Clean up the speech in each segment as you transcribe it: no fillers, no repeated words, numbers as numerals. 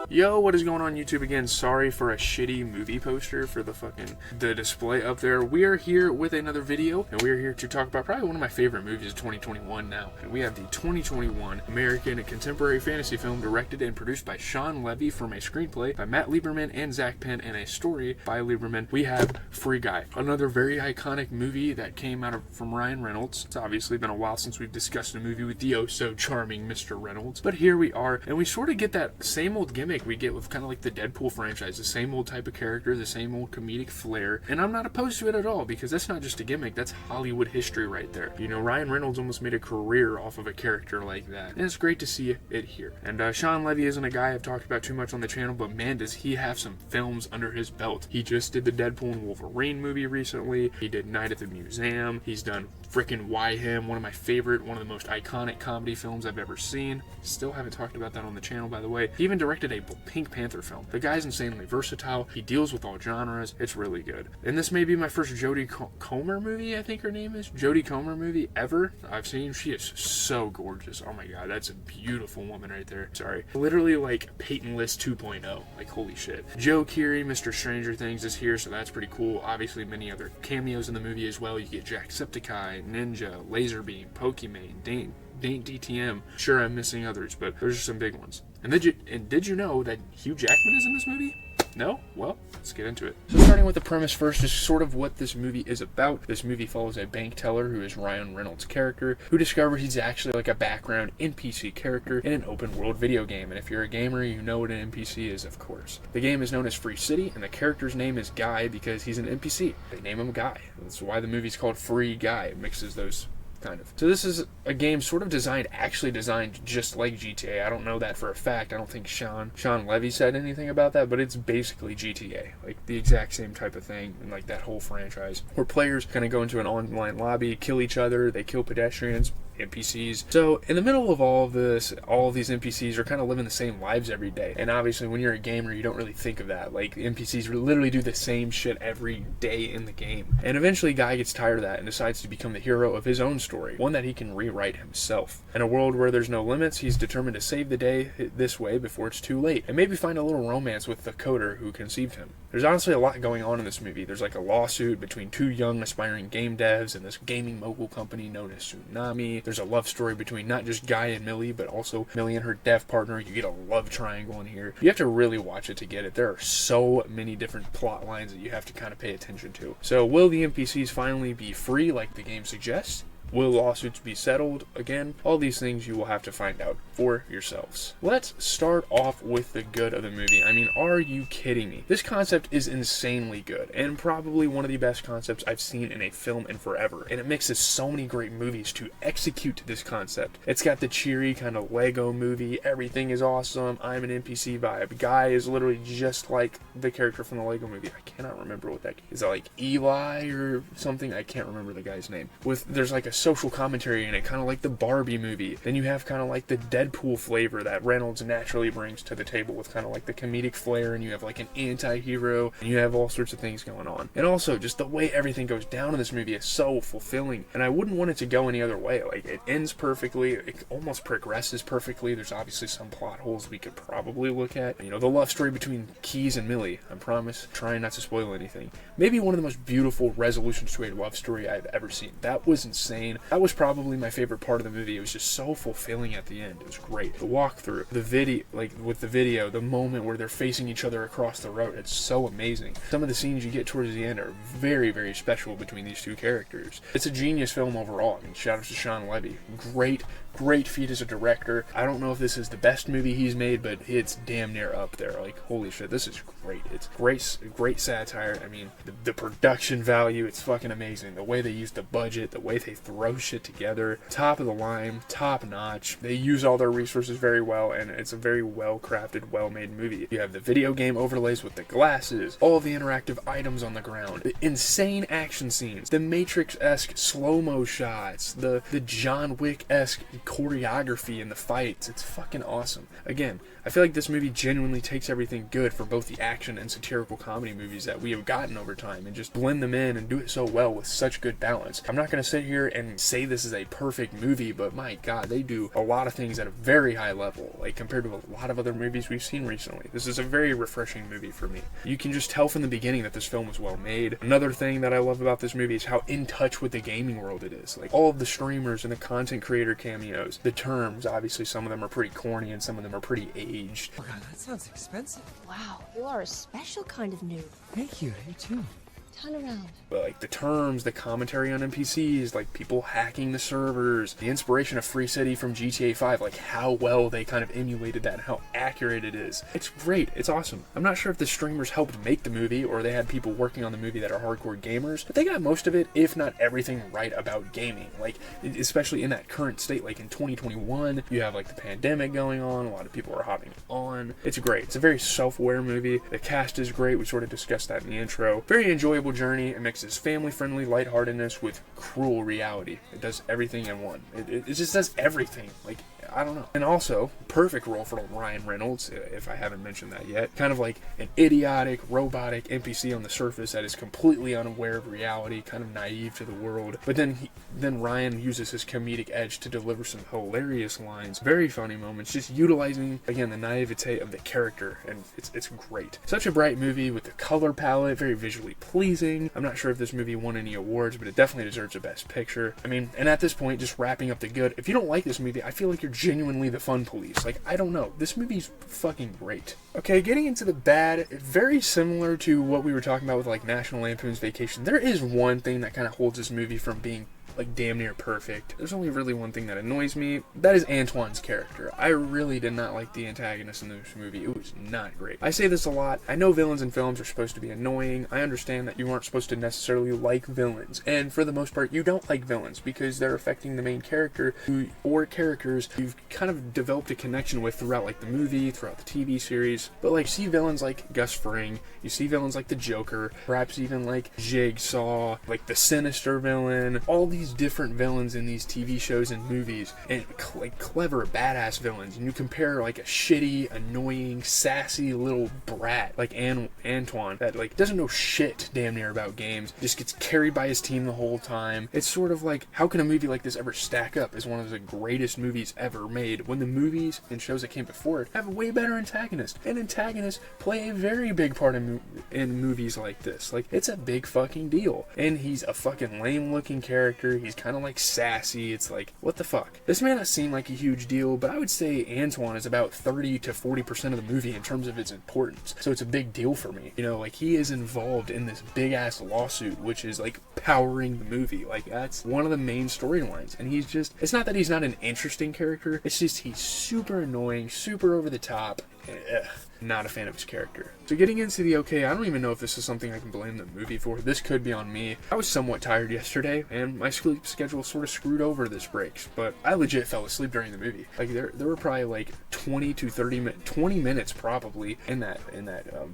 Yo, what is going on YouTube again? Sorry for a shitty movie poster for the display up there. We are here with another video, and we are here to talk about probably one of my favorite movies of 2021 now. And we have the 2021 American contemporary fantasy film directed and produced by Shawn Levy from a screenplay by Matt Lieberman and Zach Penn and a story by Lieberman. We have Free Guy, another very iconic movie that came out from Ryan Reynolds. It's obviously been a while since we've discussed a movie with the oh so charming Mr. Reynolds, but here we are, and we sort of get that same old gimmick we get with kind of like the Deadpool franchise, the same old type of character, the same old comedic flair, and I'm not opposed to it at all, because that's not just a gimmick, that's Hollywood history right there. You know, Ryan Reynolds almost made a career off of a character like that, and it's great to see it here. And Shawn Levy isn't a guy I've talked about too much on the channel, but man, does he have some films under his belt. He just did the Deadpool and Wolverine movie recently, he did Night at the Museum, he's done frickin' Why Him, one of my favorite, one of the most iconic comedy films I've ever seen. Still haven't talked about that on the channel, by the way. He even directed a Pink Panther film. The guy's insanely versatile. He deals with all genres. It's really good. And this may be my first Jodie Comer movie, I think her name is. Jodie Comer movie ever I've seen. She is so gorgeous. Oh my god, that's a beautiful woman right there. Sorry. Literally like Peyton List 2.0. Like, holy shit. Joe Keery, Mr. Stranger Things, is here, so that's pretty cool. Obviously, many other cameos in the movie as well. You get Jacksepticeye, Ninja, Laserbeam, Pokimane, Daint DTM. Sure, I'm missing others, but those are some big ones. And did you know that Hugh Jackman is in this movie? No? Well, let's get into it. So starting with the premise first is sort of what this movie is about. This movie follows a bank teller who is Ryan Reynolds' character, who discovers he's actually like a background NPC character in an open world video game. And if you're a gamer, you know what an NPC is, of course. The game is known as Free City, and the character's name is Guy because he's an NPC. They name him Guy. That's why the movie's called Free Guy. It mixes those kind of. So this is a game sort of actually designed just like GTA. I don't know that for a fact. I don't think Shawn Levy said anything about that, but it's basically GTA. Like the exact same type of thing, and like that whole franchise, where players kind of go into an online lobby, kill each other, they kill pedestrians, NPCs. So in the middle of all of this, all of these NPCs are kind of living the same lives every day. And obviously when you're a gamer, you don't really think of that. Like NPCs literally do the same shit every day in the game. And eventually Guy gets tired of that and decides to become the hero of his own story, one that he can rewrite himself. In a world where there's no limits, he's determined to save the day this way before it's too late, and maybe find a little romance with the coder who conceived him. There's honestly a lot going on in this movie. There's like a lawsuit between two young aspiring game devs and this gaming mogul company known as Tsunami. There's a love story between not just Guy and Millie, but also Millie and her deaf partner. You get a love triangle in here. You have to really watch it to get it. There are so many different plot lines that you have to kind of pay attention to. So will the NPCs finally be free like the game suggests? Will lawsuits be settled again? All these things you will have to find out for yourselves. Let's start off with the good of the movie. I mean, are you kidding me? This concept is insanely good, and probably one of the best concepts I've seen in a film in forever. And it mixes so many great movies to execute this concept. It's got the cheery kind of Lego movie, everything is awesome, I'm an NPC vibe. Guy is literally just like the character from the Lego movie. I cannot remember what that is. That like Eli or something? I can't remember the guy's name. There's like a social commentary in it, kind of like the Barbie movie. Then you have kind of like the Deadpool flavor that Reynolds naturally brings to the table with kind of like the comedic flair, and you have like an anti-hero, and you have all sorts of things going on. And also, just the way everything goes down in this movie is so fulfilling, and I wouldn't want it to go any other way. Like, it ends perfectly, it almost progresses perfectly. There's obviously some plot holes we could probably look at. You know, the love story between Keys and Millie, I promise, trying not to spoil anything. Maybe one of the most beautiful resolutions to a love story I've ever seen. That was insane. That was probably my favorite part of the movie. It was just so fulfilling at the end. It was great. The walkthrough, the video, like with the video, the moment where they're facing each other across the road, it's so amazing. Some of the scenes you get towards the end are very, very special between these two characters. It's a genius film overall. I mean, shout out to Shawn Levy. Great feat as a director. I don't know if this is the best movie he's made, but it's damn near up there. Like, holy shit, this is great. It's great satire. I mean, the production value, it's fucking amazing. The way they use the budget, the way they throw shit together, top of the line, top notch. They use all their resources very well, and it's a very well crafted, well made movie. You have the video game overlays with the glasses, all the interactive items on the ground, the insane action scenes, the Matrix-esque slow-mo shots, the John Wick-esque choreography in the fights. It's fucking awesome. Again, I feel like this movie genuinely takes everything good from both the action and satirical comedy movies that we have gotten over time and just blend them in and do it so well with such good balance. I'm not going to sit here and even say this is a perfect movie, but my god, they do a lot of things at a very high level, like compared to a lot of other movies we've seen recently. This is a very refreshing movie for me. You can just tell from the beginning that this film was well made. Another thing that I love about this movie is how in touch with the gaming world it is. Like all of the streamers and the content creator cameos, the terms, obviously some of them are pretty corny and some of them are pretty aged. Oh god, that sounds expensive. Wow, you are a special kind of noob. Thank you, you too. Turn around. But like the terms, the commentary on NPCs, like people hacking the servers, the inspiration of Free City from GTA 5, like how well they kind of emulated that and how accurate it is. It's great. It's awesome. I'm not sure if the streamers helped make the movie or they had people working on the movie that are hardcore gamers, but they got most of it, if not everything, right about gaming. Like, especially in that current state, like in 2021, you have like the pandemic going on, a lot of people are hopping on. It's great. It's a very self-aware movie. The cast is great. We sort of discussed that in the intro. Very enjoyable journey. It mixes family-friendly lightheartedness with cruel reality. It does everything in one. It just does everything. Like, I don't know. And also, perfect role for Ryan Reynolds, if I haven't mentioned that yet. Kind of like an idiotic, robotic NPC on the surface that is completely unaware of reality, kind of naive to the world. But then Ryan uses his comedic edge to deliver some hilarious lines, very funny moments, just utilizing, again, the naivete of the character, and it's great. Such a bright movie with the color palette, very visually pleasing. I'm not sure if this movie won any awards, but it definitely deserves a Best Picture. I mean, and at this point, just wrapping up the good, if you don't like this movie, I feel like you're genuinely the fun police. Like, I don't know. This movie's fucking great. Okay, getting into the bad, very similar to what we were talking about with, like, National Lampoon's Vacation. There is one thing that kind of holds this movie from being like damn near perfect. There's only really one thing that annoys me. That is Antoine's character. I really did not like the antagonist in this movie. It was not great. I say this a lot. I know villains in films are supposed to be annoying. I understand that you aren't supposed to necessarily like villains. And for the most part, you don't like villains because they're affecting the main character or characters you've kind of developed a connection with throughout like the movie, throughout the TV series. But like, see villains like Gus Fring, you see villains like the Joker, perhaps even like Jigsaw, like the Sinister villain, all these different villains in these TV shows and movies, and like clever badass villains, and you compare like a shitty, annoying, sassy little brat like Antoine that like doesn't know shit damn near about games, just gets carried by his team the whole time. It's sort of like, how can a movie like this ever stack up as one of the greatest movies ever made when the movies and shows that came before it have a way better antagonist, and antagonists play a very big part in movies like this. Like, it's a big fucking deal, and he's a fucking lame looking character. He's kind of like sassy. It's like, what the fuck? This may not seem like a huge deal, but I would say Antoine is about 30 to 40% of the movie in terms of its importance. So it's a big deal for me. You know, like, he is involved in this big ass lawsuit, which is like powering the movie. Like, that's one of the main storylines. And he's just, it's not that he's not an interesting character. It's just, he's super annoying, super over the top. Not a fan of his character. So getting into the okay, I don't even know if this is something I can blame the movie for. This could be on me. I was somewhat tired yesterday, and my sleep schedule sort of screwed over this break, but I legit fell asleep during the movie. Like, there were probably like 20 minutes probably in that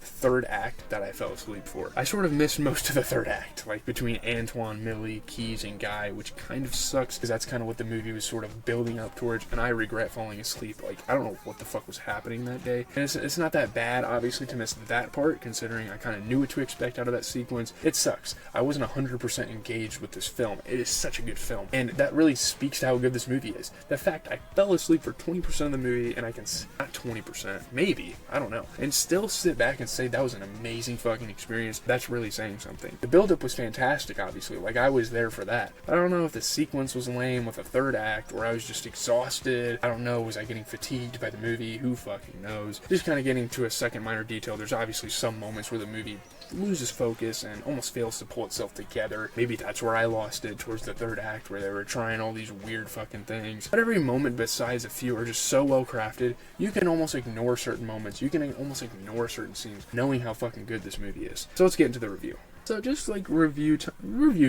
third act that I fell asleep for. I sort of missed most of the third act, like between Antoine, Millie, Keys, and Guy, which kind of sucks because that's kind of what the movie was sort of building up towards, and I regret falling asleep. Like, I don't know what the fuck was happening that day, and it's not that bad, obviously, to miss that part, considering I kind of knew what to expect out of that sequence. It sucks. I wasn't 100% engaged with this film. It is such a good film, and that really speaks to how good this movie is. The fact I fell asleep for 20% of the movie, and I can, not 20%, maybe, I don't know, and still sit back and say that was an amazing fucking experience, that's really saying something. The build-up was fantastic, obviously, like, I was there for that. I don't know if the sequence was lame with the third act, or I was just exhausted. I don't know, was I getting fatigued by the movie? Who fucking knows? Just kind of getting to a second minor detail, there's obviously some moments where the movie loses focus and almost fails to pull itself together. Maybe that's where I lost it, towards the third act, where they were trying all these weird fucking things. But every moment besides a few are just so well crafted, you can almost ignore certain moments, you can almost ignore certain scenes, knowing how fucking good this movie is. So let's get into the review. So just like review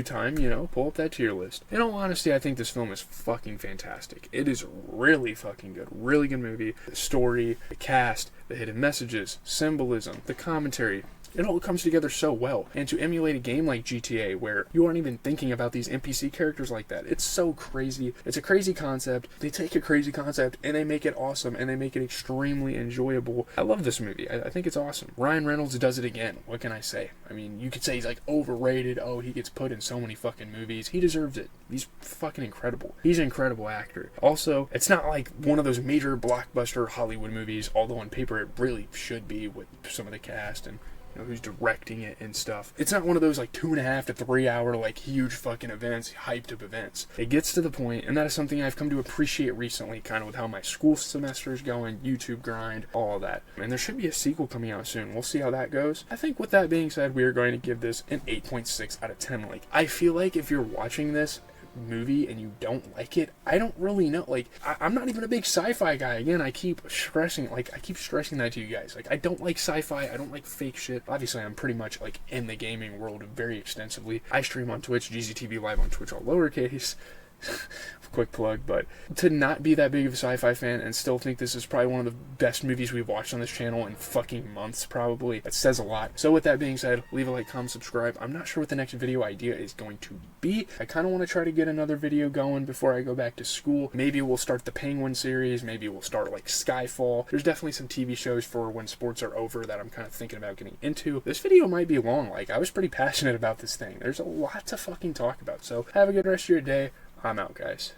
time, you know, pull up that tier list. In all honesty, I think this film is fucking fantastic. It is really fucking good. Really good movie. The story, the cast, the hidden messages, symbolism, the commentary. It all comes together so well. And to emulate a game like GTA where you aren't even thinking about these NPC characters like that, it's so crazy. It's a crazy concept. They take a crazy concept and they make it awesome and they make it extremely enjoyable. I love this movie. I think it's awesome. Ryan Reynolds does it again. What can I say? I mean, you could say he's like overrated. Oh, he gets put in so many fucking movies. He deserves it. He's fucking incredible. He's an incredible actor. Also, it's not like one of those major blockbuster Hollywood movies, although on paper it really should be with some of the cast and who's directing it and stuff. It's not one of those like 2.5 to 3 hour like huge fucking events, hyped up events. It gets to the point, and that is something I've come to appreciate recently, kind of with how my school semester is going, YouTube grind, all of that. And there should be a sequel coming out soon. We'll see how that goes. I think with that being said, we are going to give this an 8.6 out of 10. Like, I feel like if you're watching this movie and you don't like it, I don't really know. Like, I'm not even a big sci-fi guy. Again, I keep stressing that to you guys. Like, I don't like sci-fi. I don't like fake shit. Obviously, I'm pretty much like in the gaming world very extensively. I stream on Twitch, GZTV Live on Twitch, all lowercase. Quick plug, but to not be that big of a sci-fi fan and still think this is probably one of the best movies we've watched on this channel in fucking months, probably, that says a lot. So with that being said, leave a like, comment, subscribe. I'm not sure what the next video idea is going to be. I kind of want to try to get another video going before I go back to school. Maybe we'll start the Penguin series. Maybe we'll start like Skyfall. There's definitely some TV shows for when sports are over that I'm kind of thinking about getting into. This video might be long. Like, I was pretty passionate about this thing. There's a lot to fucking talk about. So have a good rest of your day. I'm out, guys.